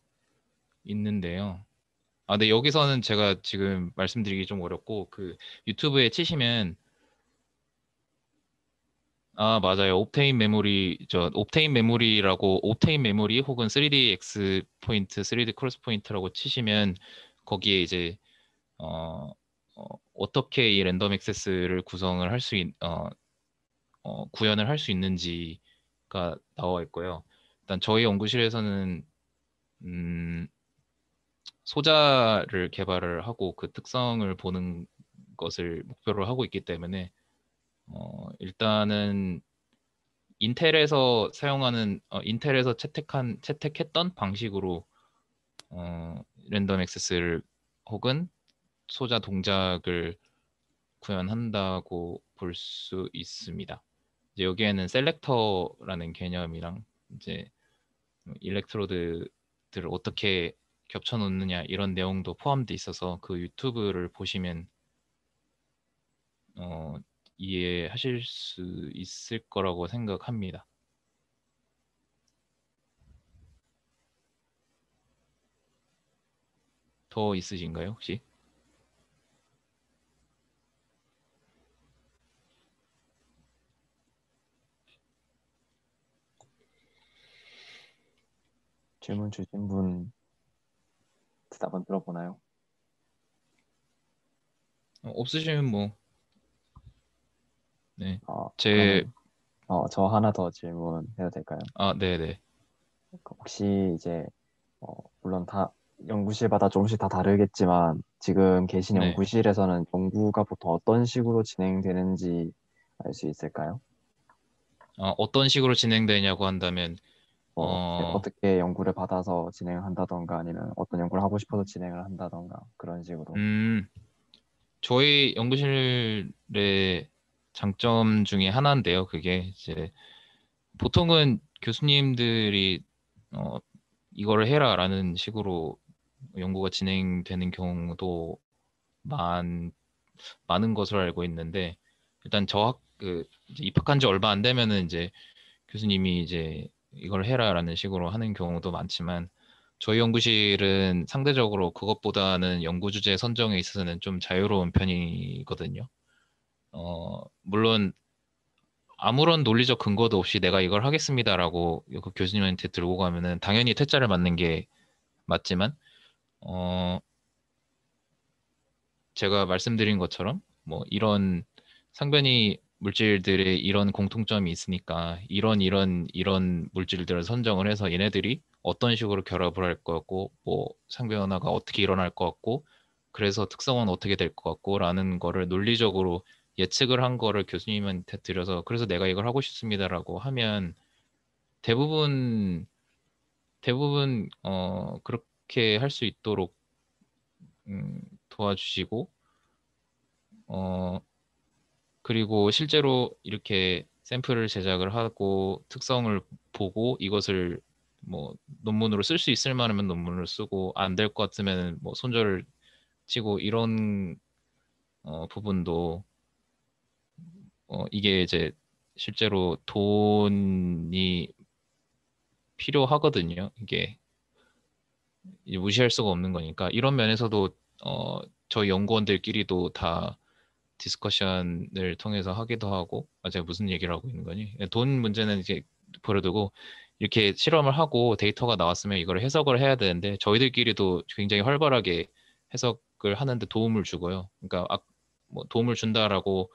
있는데요. 네, 여기서는 제가 지금 말씀드리기 좀 어렵고 그 유튜브에 치시면 맞아요. 옵테인 메모리라고 옵테인 메모리 혹은 3DX 포인트, 3D 크로스 포인트라고 치시면 거기에 이제 어떻게 이 랜덤 액세스를 구현을 할 수 있는지가 나와 있고요. 일단 저희 연구실에서는 음, 소자를 개발을 하고 그 특성을 보는 것을 목표로 하고 있기 때문에 일단은 인텔에서 채택했던 방식으로 랜덤 액세스를 혹은 소자 동작을 구현한다고 볼 수 있습니다. 이제 여기에는 셀렉터라는 개념이랑 이제 일렉트로드들을 어떻게 겹쳐 놓느냐 이런 내용도 포함돼 있어서 그 유튜브를 보시면 어, 이해하실 수 있을 거라고 생각합니다. 더 있으신가요, 혹시? 질문 주신 분 대답 한번 들어보나요? 없으시면 뭐, 네. 제, 그러면 저 하나 더 질문해도 될까요? 네네. 혹시 이제 물론 다 연구실마다 조금씩 다 다르겠지만 지금 계신 네. 연구실에서는 연구가 보통 어떤 식으로 진행되는지 알 수 있을까요? 어떤 식으로 진행되냐고 한다면, 이제 어, 어떻게 연구를 받아서 진행을 한다던가 아니면 어떤 연구를 하고 싶어서 진행을 한다던가 그런 식으로. 음, 저희 연구실의 장점 중에 하나인데요. 그게 이제 보통은 교수님들이 어, 이거를 해라라는 식으로 연구가 진행되는 경우도 많, 많은 것으로 알고 있는데 일단 이제 입학한 지 얼마 안 되면은 이제 교수님이 이제 이걸 해라라는 식으로 하는 경우도 많지만 저희 연구실은 상대적으로 그것보다는 연구 주제 선정에 있어서는 좀 자유로운 편이거든요. 물론 아무런 논리적 근거도 없이 내가 이걸 하겠습니다라고 그 교수님한테 들고 가면은 당연히 퇴짜를 맞는 게 맞지만 어, 제가 말씀드린 것처럼 뭐 이런 상변이 물질들의 이런 공통점이 있으니까 이런 물질들을 선정을 해서 얘네들이 어떤 식으로 결합을 할 것 같고 뭐 상변화가 어떻게 일어날 것 같고 그래서 특성은 어떻게 될 것 같고라는 거를 논리적으로 예측을 한 거를 교수님한테 드려서 그래서 내가 이걸 하고 싶습니다라고 하면 대부분 그렇게 할 수 있도록 도와주시고 어, 그리고 실제로 이렇게 샘플을 제작을 하고 특성을 보고 이것을 뭐 논문으로 쓸 수 있을 만하면 논문을 쓰고 안 될 것 같으면 뭐 손절을 치고 이런 부분도 이게 이제 실제로 돈이 필요하거든요. 이게 이제 무시할 수가 없는 거니까 이런 면에서도 저희 연구원들끼리도 다 디스커션을 통해서 하기도 하고 제가 무슨 얘기를 하고 있는 거니? 돈 문제는 이제 버려두고 이렇게 실험을 하고 데이터가 나왔으면 이걸 해석을 해야 되는데 저희들끼리도 굉장히 활발하게 해석을 하는데 도움을 주고요. 그러니까 뭐 도움을 준다라고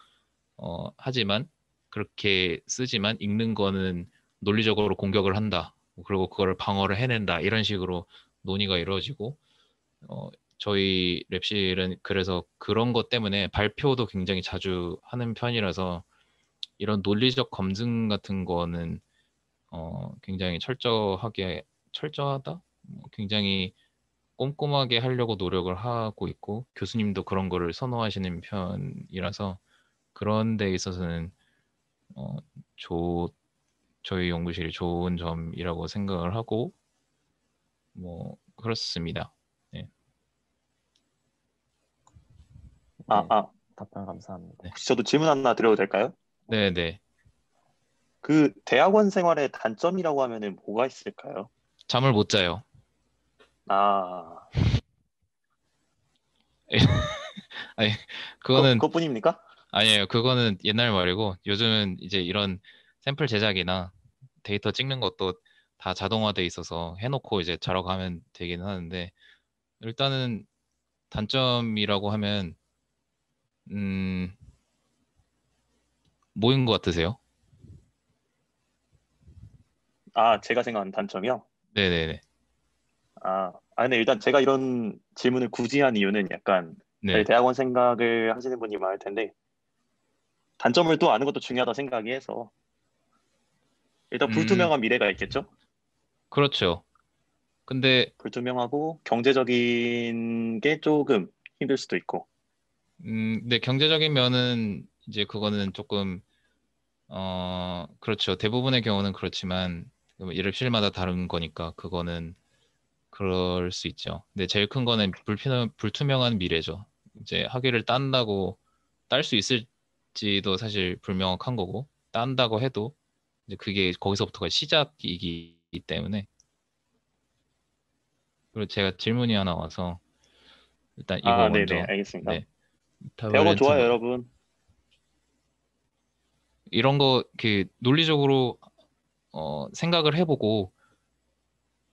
하지만 그렇게 쓰지만 읽는 거는 논리적으로 공격을 한다. 그리고 그거를 방어를 해낸다. 이런 식으로 논의가 이루어지고 저희 랩실은 그래서 그런 것 때문에 발표도 굉장히 자주 하는 편이라서 이런 논리적 검증 같은 거는 굉장히 철저하다? 굉장히 꼼꼼하게 하려고 노력을 하고 있고 교수님도 그런 거를 선호하시는 편이라서 그런 데 있어서는 어, 조, 저희 연구실이 좋은 점이라고 생각을 하고 뭐 그렇습니다. 네, 네, 아, 답변 감사합니다. 네, 혹시 저도 질문 하나 드려도 될까요? 네, 네. 그 대학원 생활의 단점이라고 하면은 뭐가 있을까요? 잠을 못 자요. 아, 아니, 그거는 그것뿐입니까? 아니에요. 그거는 옛날 말이고 요즘은 이제 이런 샘플 제작이나 데이터 찍는 것도 다 자동화돼 있어서 해놓고 이제 자러 가면 되긴 하는데 일단은 단점이라고 하면 음, 뭐인 것 같으세요? 아, 제가 생각하는 단점이요? 네네네. 근데 일단 제가 이런 질문을 굳이 한 이유는 약간 저희 네. 대학원 생각을 하시는 분이 많을 텐데 단점을 또 아는 것도 중요하다 생각이 해서 일단 음, 불투명한 미래가 있겠죠? 그렇죠. 근데 불투명하고 경제적인 게 조금 힘들 수도 있고. 근데 경제적인 면은 이제 그거는 조금 그렇죠. 대부분의 경우는 그렇지만 일업실마다 다른 거니까 그거는 그럴 수 있죠. 근데 제일 큰 거는 불투명한 미래죠. 이제 학위를 딴다고 딸 수 있을지도 사실 불명확한 거고 딴다고 해도 이제 그게 거기서부터가 시작이기 때문에 그리고 제가 질문이 하나 와서 일단 이거 아, 네네, 먼저 알겠습니다. 네 대학원 타블렌트 좋아요, 여러분. 이런 거 그 논리적으로 생각을 해보고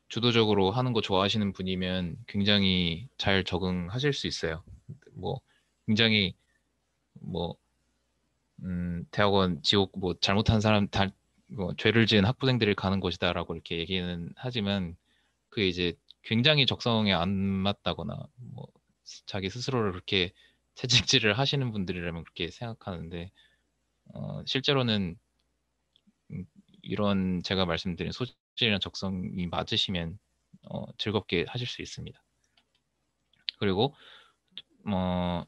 주도적으로 하는 거 좋아하시는 분이면 굉장히 잘 적응하실 수 있어요. 뭐 굉장히 뭐 대학원 지옥 뭐 잘못한 사람 뭐 죄를 지은 학부생들이 가는 곳이다라고 이렇게 얘기는 하지만 그게 이제 굉장히 적성에 안 맞다거나 뭐 자기 스스로를 그렇게 채찍질을 하시는 분들이라면 그렇게 생각하는데 실제로는 음, 이런 제가 말씀드린 소질이나 적성이 맞으시면 즐겁게 하실 수 있습니다. 그리고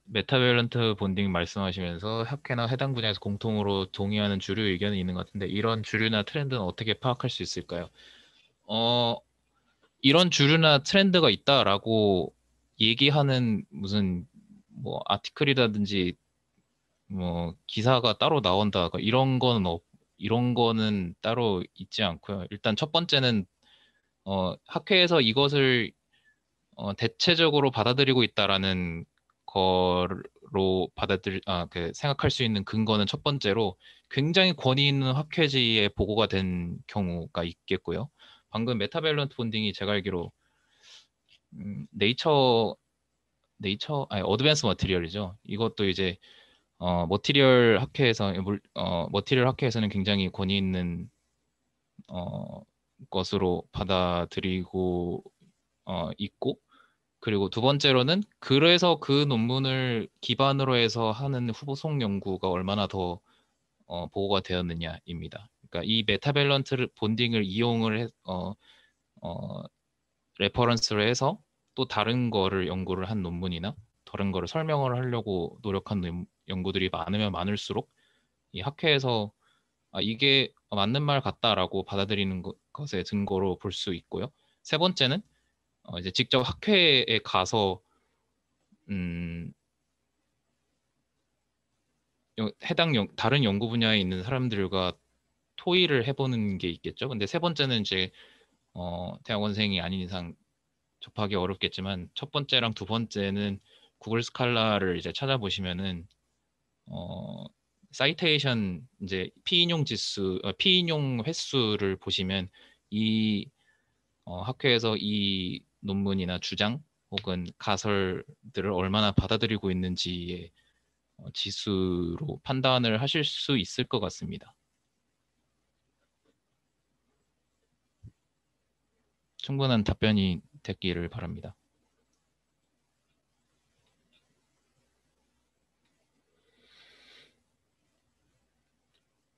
메타밸런트 본딩 말씀하시면서 학회나 해당 분야에서 공통으로 동의하는 주류 의견이 있는 것 같은데 이런 주류나 트렌드는 어떻게 파악할 수 있을까요? 어, 이런 주류나 트렌드가 있다라고 얘기하는 무슨 뭐 아티클이라든지 뭐 기사가 따로 나온다 이런 거는 따로 있지 않고요. 일단 첫 번째는 학회에서 이것을 대체적으로 받아들이고 있다라는 거로 그 생각할 수 있는 근거는 첫 번째로 굉장히 권위 있는 학회지에 보고가 된 경우가 있겠고요. 방금 메타밸런트 본딩이 제가 알기로 아니 어드밴스 머티리얼이죠. 이것도 이제 머티리얼 학회에서는 굉장히 권위 있는 어, 것으로 받아들이고 있고 그리고 두 번째로는 그래서 그 논문을 기반으로 해서 하는 후보송 연구가 얼마나 더 보고가 되었느냐입니다. 그러니까 이 메타밸런트 본딩을 어, 레퍼런스로 해서 또 다른 거를 연구를 한 논문이나 다른 거를 설명을 하려고 노력한 연구들이 많으면 많을수록 이 학회에서 이게 맞는 말 같다라고 받아들이는 것의 증거로 볼 수 있고요. 세 번째는 이제 직접 학회에 가서 음, 다른 연구 분야에 있는 사람들과 토의를 해보는 게 있겠죠. 근데 세 번째는 이제 대학원생이 아닌 이상 접하기 어렵겠지만 첫 번째랑 두 번째는 구글 스칼라를 이제 찾아보시면은 사이테이션 이제 피인용 횟수를 보시면 이 학회에서 이 논문이나 주장 혹은 가설들을 얼마나 받아들이고 있는지의 지수로 판단을 하실 수 있을 것 같습니다. 충분한 답변이 됐기를 바랍니다.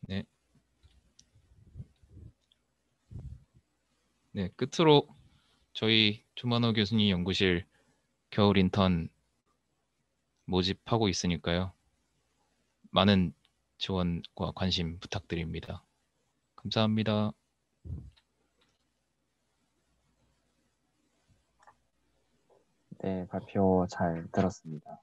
네. 네, 끝으로 저희 조만호 교수님 연구실 겨울 인턴 모집하고 있으니까요. 많은 지원과 관심 부탁드립니다. 감사합니다. 네, 발표 잘 들었습니다.